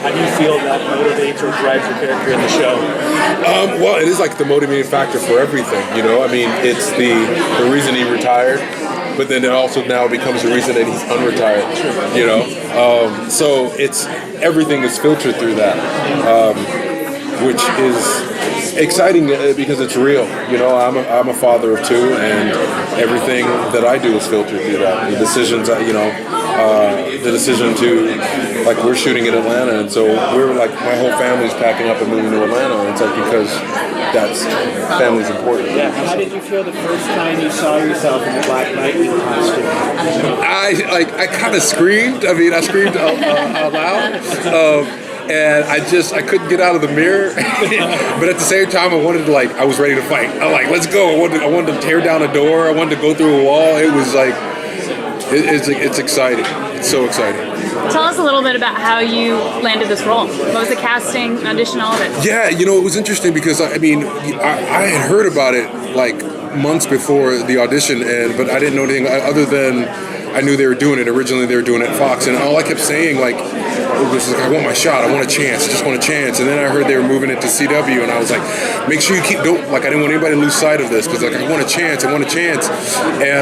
How do you feel that motivates or drives your character in the show? Well, it is like the motivating factor for everything, you know? I mean, it's the reason he retired, but then it also now becomes the reason that he's unretired, you know? So it's, everything is filtered through that, which is exciting because it's real. You know, I'm a father of two, and everything that I do is filtered through that. The decisions, the decision to, like, we're shooting in Atlanta, and so we're like, my whole family's packing up and moving to Atlanta, and it's like, because family's important. Yeah. How did you feel the first time you saw yourself in the Black Lightning costume? I kind of screamed. I mean, I screamed out loud. And I couldn't get out of the mirror. But at the same time, I was ready to fight. I'm like, let's go. I wanted to tear down a door. I wanted to go through a wall. It was like, it's exciting. It's so exciting. Tell us a little bit about how you landed this role. What was the casting, audition, all of it? Yeah, it was interesting because, I had heard about it like months before the audition, but I didn't know anything other than I knew they were doing it. Originally, they were doing it at Fox, and all I kept saying, like, it was like, I want my shot, I want a chance, I just want a chance. And then I heard they were moving it to CW, and I was like, make sure you I didn't want anybody to lose sight of this, because like, I want a chance. And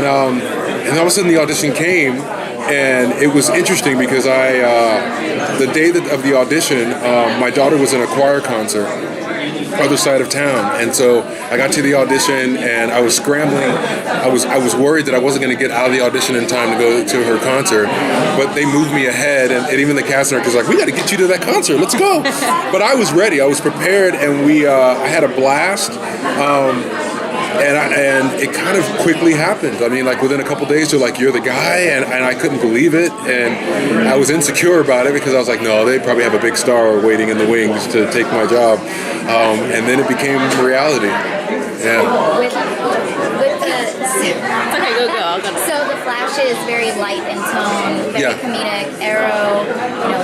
all of a sudden the audition came, and it was interesting because the day of the audition, my daughter was in a choir concert other side of town, and so I got to the audition and I was scrambling. I was worried that I wasn't going to get out of the audition in time to go to her concert, but they moved me ahead, and even the cast director was like, we got to get you to that concert, let's go. But I was ready, I was prepared, and I had a blast. And it kind of quickly happened. I mean, like, within a couple days, they're like, you're the guy, and I couldn't believe it, and I was insecure about it because I was like, no, they probably have a big star waiting in the wings to take my job, and then it became reality. Yeah. Okay, go. So the Flash is very light in tone, very comedic. Arrow,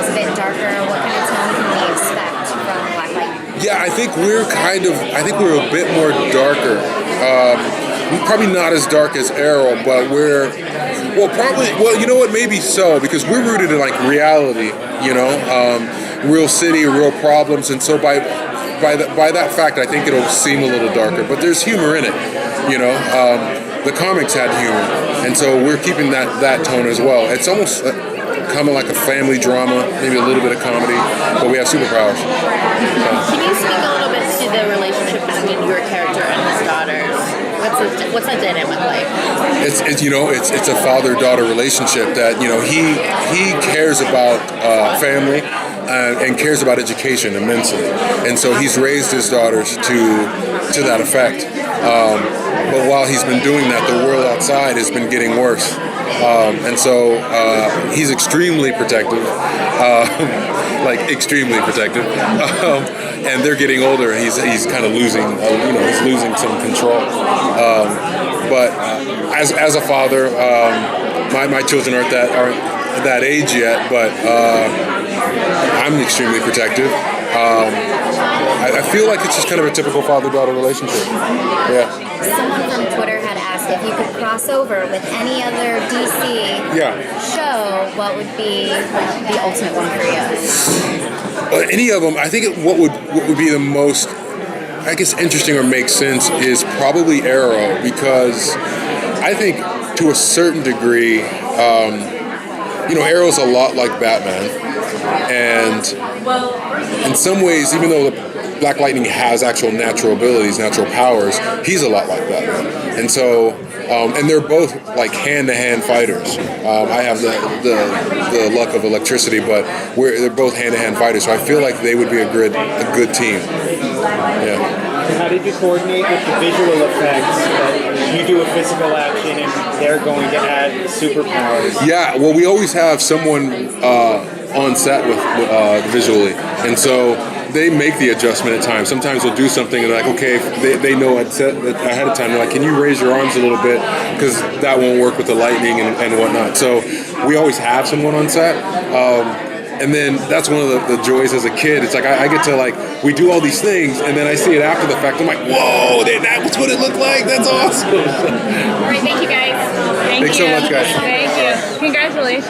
is a bit darker. What kind of tone can we expect from Black Lightning? Yeah, I think we're a bit more darker. Probably not as dark as Arrow, but you know what, maybe so, because we're rooted in, like, reality, real city, real problems, and so by that fact, I think it'll seem a little darker, but there's humor in it, the comics had humor, and so we're keeping that tone as well. It's almost kind of like a family drama, maybe a little bit of comedy, but we have superpowers. Can you speak a little bit to the relationship between your character and his daughters? What's that dynamic like? It's a father-daughter relationship that, he cares about family and cares about education immensely, and so he's raised his daughters to that effect. But while he's been doing that, the world outside has been getting worse. And so he's extremely protective, extremely protective. And they're getting older. He's kind of losing, he's losing some control. But as a father, my children aren't that age yet, but I'm extremely protective. I feel like it's just kind of a typical father-daughter relationship. Yeah. Someone from Twitter had asked if you could cross over with any other DC show, what would be the ultimate one for you? Any of them. I think what would be the most, I guess, interesting or make sense is probably Arrow, because I think to a certain degree, Arrow's a lot like Batman, and in some ways, even though the Black Lightning has actual natural abilities, natural powers, he's a lot like Batman. And so, and they're both like hand-to-hand fighters. I have the luck of electricity, but they're both hand-to-hand fighters. So I feel like they would be a good team. Yeah. How did you coordinate with the visual effects? You do a physical action, and they're going to add superpowers. Yeah. Well, we always have someone on set with visually, and so they make the adjustment at times. Sometimes they'll do something and they're like, okay, they know ahead of time. They're like, can you raise your arms a little bit? Because that won't work with the lightning and whatnot. So we always have someone on set. And then that's one of the joys as a kid. It's like I get to, we do all these things, and then I see it after the fact. I'm like, whoa, that's what it looked like. That's awesome. All right, thank you guys. Thanks so much, guys. Thank you. Congratulations.